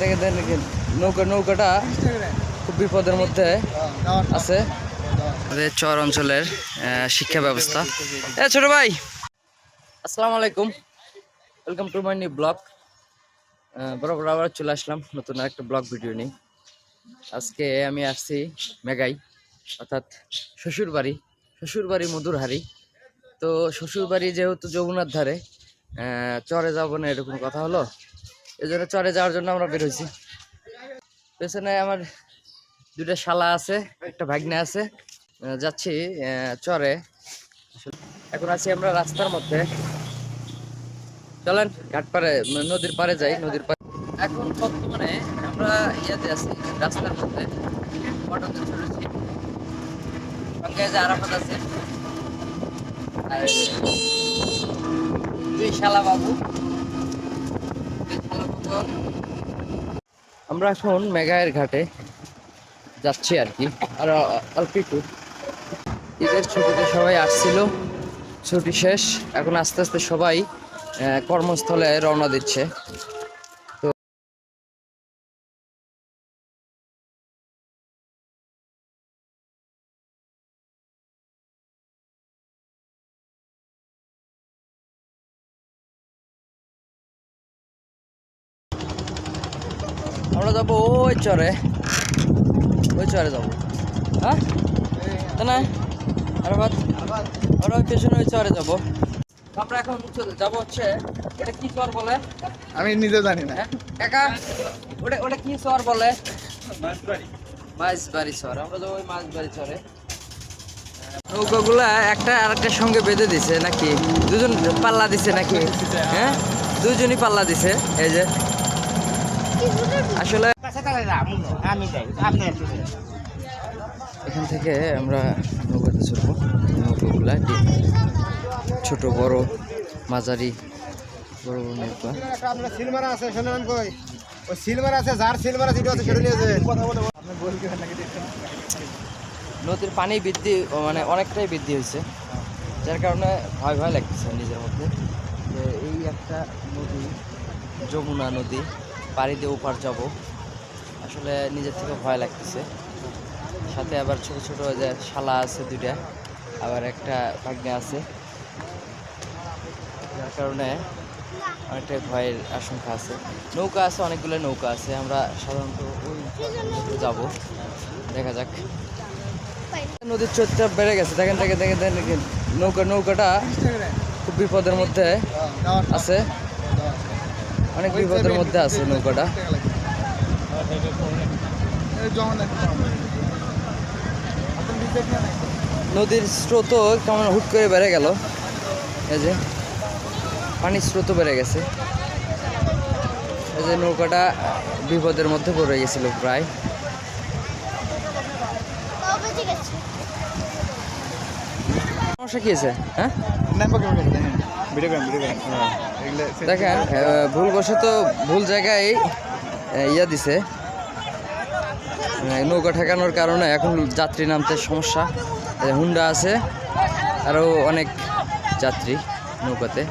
দেখেন নৌকাটা খুব বিপদের মধ্যে আছে। আমাদের চর অঞ্চলের শিক্ষা ব্যবস্থা। ছোট ভাই, আসসালামু আলাইকুম, welcome to my new blog. বরাবর আবার চলে আসলাম নতুন একটা ব্লগ ভিডিও নিয়ে। আজকে আমি আসছি মেঘাই, অর্থাৎ শ্বশুরবাড়ি মধুরহারি। তো শ্বশুরবাড়ি যেহেতু যমুনার ধারে, চরে যাবো না এরকম কথা হলো, এই জন্য চরে যাওয়ার জন্য আমরা বের হয়েছি। পেছনে আমার দুটা শালা আছে, একটা ভাগ্নে আছে, যাচ্ছি চরে। এখন আছি আমরা রাস্তার মধ্যে, চলেন ঘাট পারে নদীর পারে যাই। নদীর পারে এখন বর্তমানে আমরা ইয়াতে আছি রাস্তার মধ্যে, অটোতে চলেছি। সঙ্গে যে আরাফাত আছে আর দুই শালা বাবু। আমরা এখন মেঘায়ের ঘাটে যাচ্ছি আর কি। আর অল্প একটু ঈদের ছুটিতে সবাই আসছিল, ছুটি শেষ, এখন আস্তে আস্তে সবাই কর্মস্থলে রওনা দিচ্ছে। তো আমরা যাবো ওই চরে যাবো। হ্যাঁ না আমরা ওই পেছনে ওই চরে যাবো। আমরা এখন যাবো হচ্ছে, এটা কি চর বলে আমি নিজে জানি না কাকা, ওটা কি চর বলে? মাছবাড়ি চর। আমরা যাবো ওই মাছবাড়ি চরে। নৌকাগুলা একটা আরেকটার সঙ্গে বেঁধে দিছে নাকি? দুজন পাল্লা দিছে নাকি? হ্যাঁ, দুজনই পাল্লা দিছে। এই যে আসলে এখান থেকে আমরা নৌকাতে চলবো। নৌকাগুলা ছোট বড় মাঝারি বড় বড় নৌকা। সিলভার আছে, শোনেন কই ওই সিলভার আছে, যার সিলভার আছে এটা কেটে নিয়ে যাবেন। কথা বলে আপনি বলবেন নাকি? নদীর পানি বৃদ্ধি মানে অনেকটাই বৃদ্ধি হয়েছে, যার কারণে ভয় লাগতেছে নিজের মধ্যে যে এই একটা নদী, যমুনা নদী, পাড়ি দিয়ে ওপার যাব। আসলে নিজের থেকে ভয় লাগতেছে। সাথে আবার ছোট ছোট যে শালা আছে দুইটা, আবার একটা ভাগ্নে আছে, যার কারণে অনেকটাই ভয়ের আশঙ্কা আছে। নৌকা আছে, অনেকগুলো নৌকা আছে। আমরা সাধারণত ওই যাব, দেখা যাক। নদীর স্রোতটা বেড়ে গেছে, দেখেন নৌকাটা খুব বিপদের মধ্যে আছে, অনেক বিপদের মধ্যে আছে নৌকাটা। নদীর স্রোত কেমন হুট করে বেড়ে গেল, এই যে পানির স্রোত বেড়ে গেছে। এই যে নৌকাটা বিপদের মধ্যে পড়ে গেছিল প্রায়। সমস্যা কি আছে? হ্যাঁ দেখেন, ভুলবশত ভুল জায়গায় ইয়া দিছে, নৌকা ঠেকানোর কারণে এখন যাত্রী নামতে সমস্যা। হুন্ডা আছে, আরও অনেক যাত্রী নৌকাতে।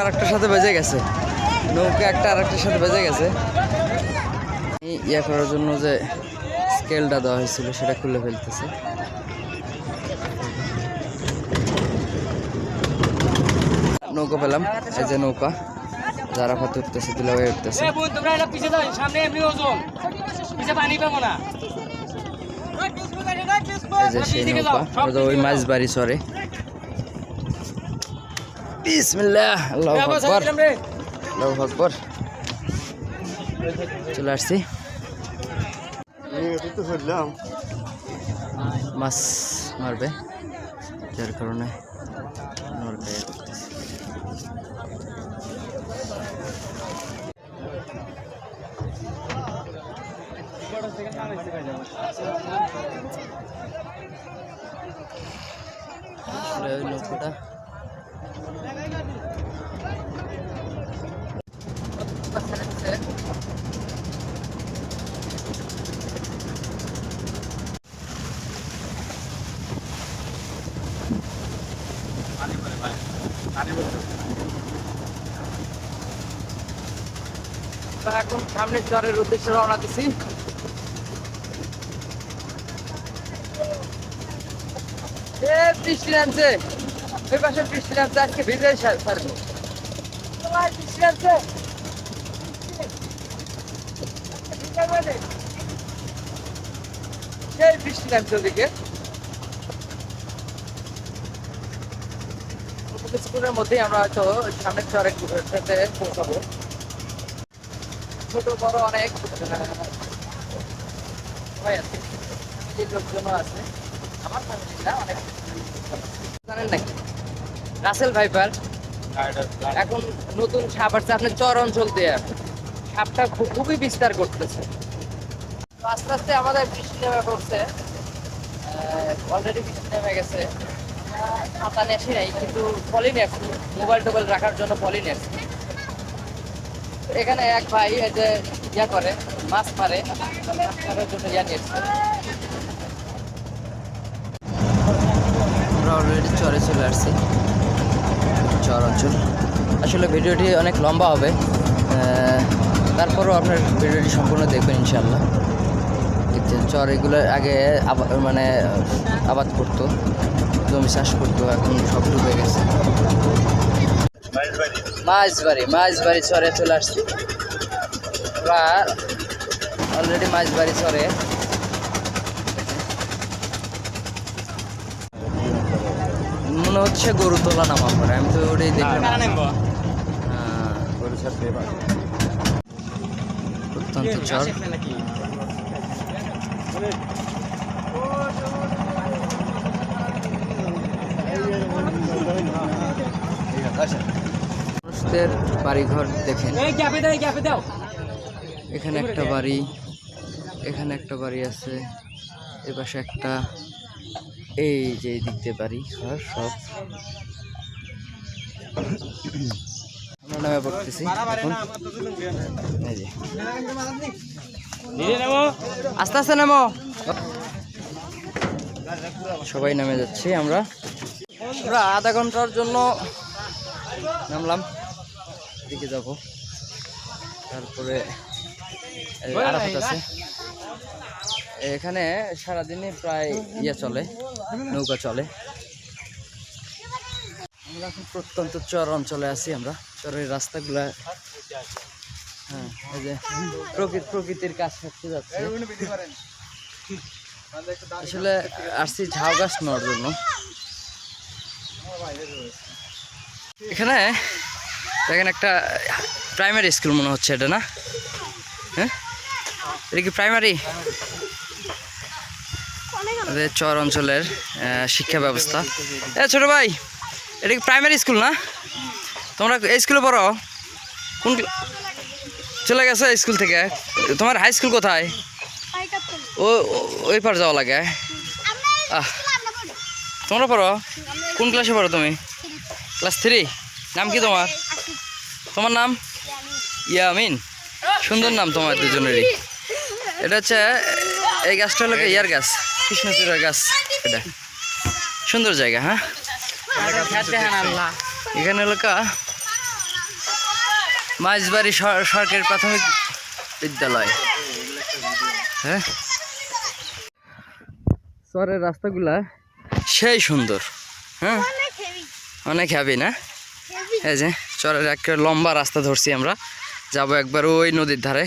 আরেকটার সাথে বেজে গেছে নৌকা, একটা আরেকটার সাথে বেজে গেছে। ইয়া করার জন্য যে স্কেলটা দেওয়া হয়েছিল সেটা খুলে ফেলতেছে। নৌকা পেলাম, এই যে নৌকা, যারা ফাতে উঠতেছে, দুলাভাই উঠতেছে। এই যে সেই নৌকা, ওই মাছবাড়ি চরে। বিসমিল্লাহ, আল্লাহু আকবার, আল্লাহু আকবার। চলে আসছি, মাছ মারবে, যার কারণে নরকায় করতেছে। নৌকাটা রাস্তা ছেড়ে দিচ্ছে। আমরা এখন সামনে চরের উদ্দেশ্যে রওনা দিছি। বৃষ্টি নামছে, ওই পাশে বৃষ্টি নামছে, আজকে ভিজে ছাড়বো। বৃষ্টি নামছে, সেই বৃষ্টি নামছে ওদিকে। কিছুক্ষণের মধ্যেই আমরা হয়তো সামনের চরের সাথে পৌঁছাবো। ছোট বড় অনেক সবাই আছে, লোকজন আছে। আমার ফ্যামিলিটা অনেক জানেন নাকি রাসেল ভাইপার এখন নতুন সাপ আসছে আপনার চর অঞ্চল দিয়ে। সাপটা খুবই বিস্তার করতেছে। তো আস্তে আস্তে আমাদের বৃষ্টি নেমে পড়ছে, অলরেডি বৃষ্টি নেমে গেছে। ছাতা নিয়ে আসি নাই, কিন্তু পলি নিয়ে আসছি, মোবাইল টোবাইল রাখার জন্য পলি নিয়ে আসছি। এখানে এক ভাই এই যে ইয়া করে, মাছ মারে, মাছ মারার জন্য ইয়া নিয়ে আসছে। আমরা অলরেডি চরে চলে আসছি, চর অঞ্চল। আসলে ভিডিওটি অনেক লম্বা হবে, তারপরেও আপনার ভিডিওটি সম্পূর্ণ দেখবেন ইনশাল্লাহ। দেখছেন চর এগুলো আগে মানে আবাদ করতো, জমি চাষ করতো, এখন সব ডুবে গেছে। মাঝবাড়ি চরে চলে আসছি আমরা অলরেডি। মাঝবাড়ি চরে মনে হচ্ছে গরু তোলা নামা পড়ে, আমি তো ওটাই দেখলাম। প্রত্যন্ত চর। মানুষদের বাড়িঘর দেখেন, এখানে একটা বাড়ি, এখানে একটা বাড়ি আছে, এ পাশে একটা, এই যে এই দিক দিয়ে বাড়ি ঘর সব। আমরা নামে পড়তেছি এখন, এই যে আস্তে আস্তে নামো, সবাই নামে যাচ্ছি। আমরা আধা ঘন্টার জন্য নামলাম, দিকে যাব। তারপরে আরাফাত আছে এখানে, সারাদিনই প্রায় ইয়ে চলে, নৌকা চলে। আমরা এখন প্রত্যন্ত চর অঞ্চলে আছি। আমরা চরের রাস্তাগুলা, হ্যাঁ এই যে প্রকৃতির কাজ করতে যাচ্ছে। আসলে আসছি ঝাউ গাছ নেওয়ার জন্য। এখানে দেখেন একটা প্রাইমারি স্কুল মনে হচ্ছে, এটা না? হ্যাঁ, এটা কি প্রাইমারি? আমাদের চর অঞ্চলের শিক্ষা ব্যবস্থা। ছোট ভাই, এটা কি প্রাইমারি স্কুল না? তোমরা এই স্কুলে পড়ো? কোন চলে গেছো স্কুল থেকে? তোমার হাই স্কুল কোথায়? ওই পার যাওয়া লাগে। তোমরা পড়ো? কোন ক্লাসে পড়ো তুমি? ক্লাস 3। নাম কি তোমার? তোমার নাম? ইয়ামিন। সুন্দর নাম তোমার দুজনেরই। এটা হচ্ছে, এই গাছটা হলো ইয়ার গাছ, কৃষ্ণচূড়ার গাছ। এটা সুন্দর জায়গা। হ্যাঁ, এখানে হলো মাঝবাড়ি সরকারি প্রাথমিক বিদ্যালয়। হ্যাঁ, চরের রাস্তাগুলা সেই সুন্দর। হ্যাঁ, অনেক হ্যাভি না? এই যে চরের একটা লম্বা রাস্তা ধরছি আমরা, যাবো একবার ওই নদীর ধারে।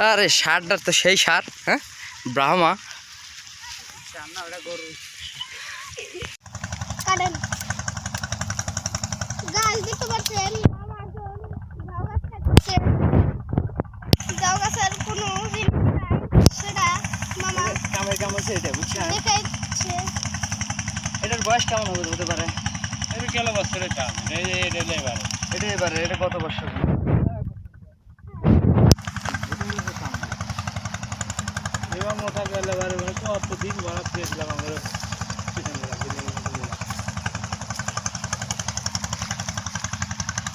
আরে সারটার তো সেই সার, হ্যাঁ, ব্রাহ্মা। এটার বয়স কেমন হতে পারে? এটা কত বছর?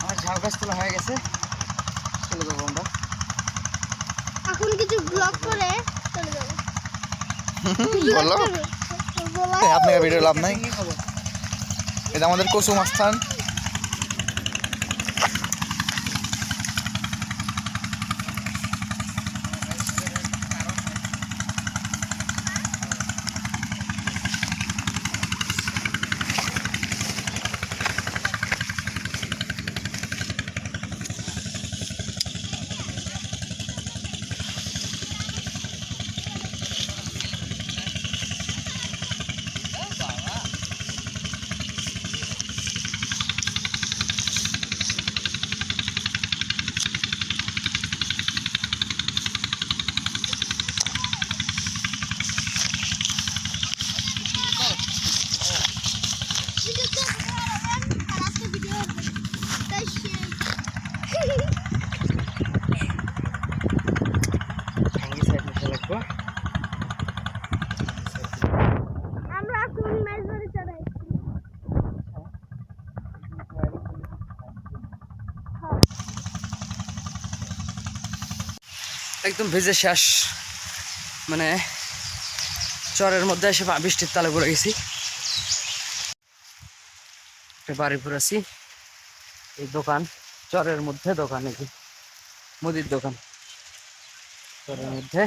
আমার ঝাউ গাছ তোলা হয়ে গেছে। বলো আপনাকে ভিডিও লাভ নাই। এটা আমাদের কুসুম আস্থান। একদম ভিজে শেষ, মানে চরের মধ্যে এসে বৃষ্টির তালে পড়ে গেছি। বাড়িপুর আছি, এই দোকান চরের মধ্যে, দোকান নাকি মুদির দোকান চরের মধ্যে।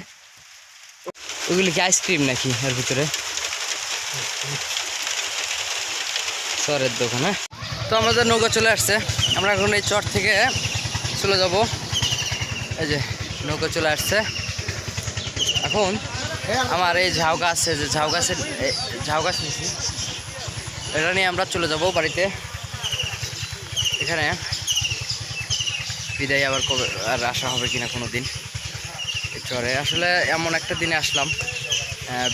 ওগুলি কি আইসক্রিম নাকি এর ভিতরে? চরের দোকান। হ্যাঁ, তো আমাদের নৌকা চলে আসছে। আমরা এখন এই চর থেকে চলে যাব। এই যে নৌকা চলে আসছে। এখন আমার এই ঝাউ গাছ আছে, যে ঝাউ গাছ নিয়েছি, এটা নিয়ে আমরা চলে যাব বাড়িতে। এখানে বিদায় আবার কবে আর আসা হবে কিনা কোনো দিন। এই চরে আসলে এমন একটা দিনে আসলাম,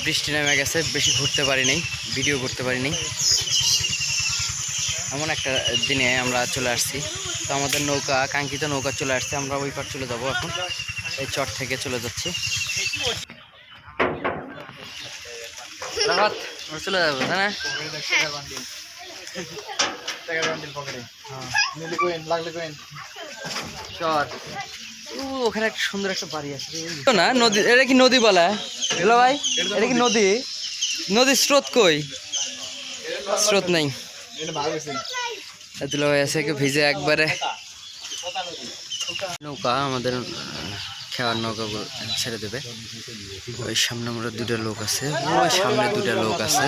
বৃষ্টি নেমে গেছে, বেশি ঘুরতে পারিনি, ভিডিও করতে পারিনি। এমন একটা দিনে আমরা চলে আসছি। তো আমাদের নৌকা, কাঙ্ক্ষিত নৌকা চলে আসছে। আমরা ওই পার চলে যাব এখন, এই চর থেকে চলে যাচ্ছি। চলে যাবো তাই না? চর ওখানে একটা সুন্দর একটা বাড়ি আছে না, নদী। এটা কি নদী বলে? হ্যালো ভাই, এটা কি নদী? নদীর স্রোত কই? স্রোত নেই। এতগুলো হয়ে আছে, ভিজে একবারে। নৌকা আমাদের খেয়ার নৌকাগুলো ছেড়ে দেবে। ওই সামনে আমরা দুটা লোক আছে, ওই সামনে দুটা লোক আছে।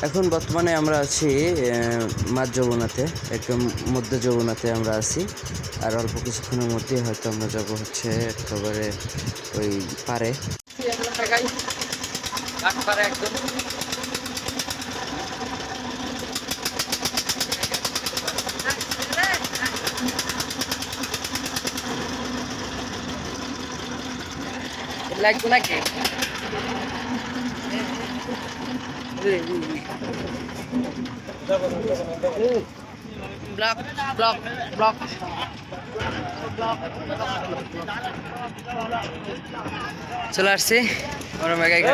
এখন বর্তমানে আমরা আছি মাঝ যমুনাতে, একদম মধ্য যমুনাতে আমরা আছি। আর অল্প কিছুক্ষণের মধ্যে হয়তো আমরা যাব হচ্ছে একেবারে ওই পারে। লাগবে নাকি? ব্লক ব্লক ব্লক চলে আসছি আমরা মেঘাই ঘাটে।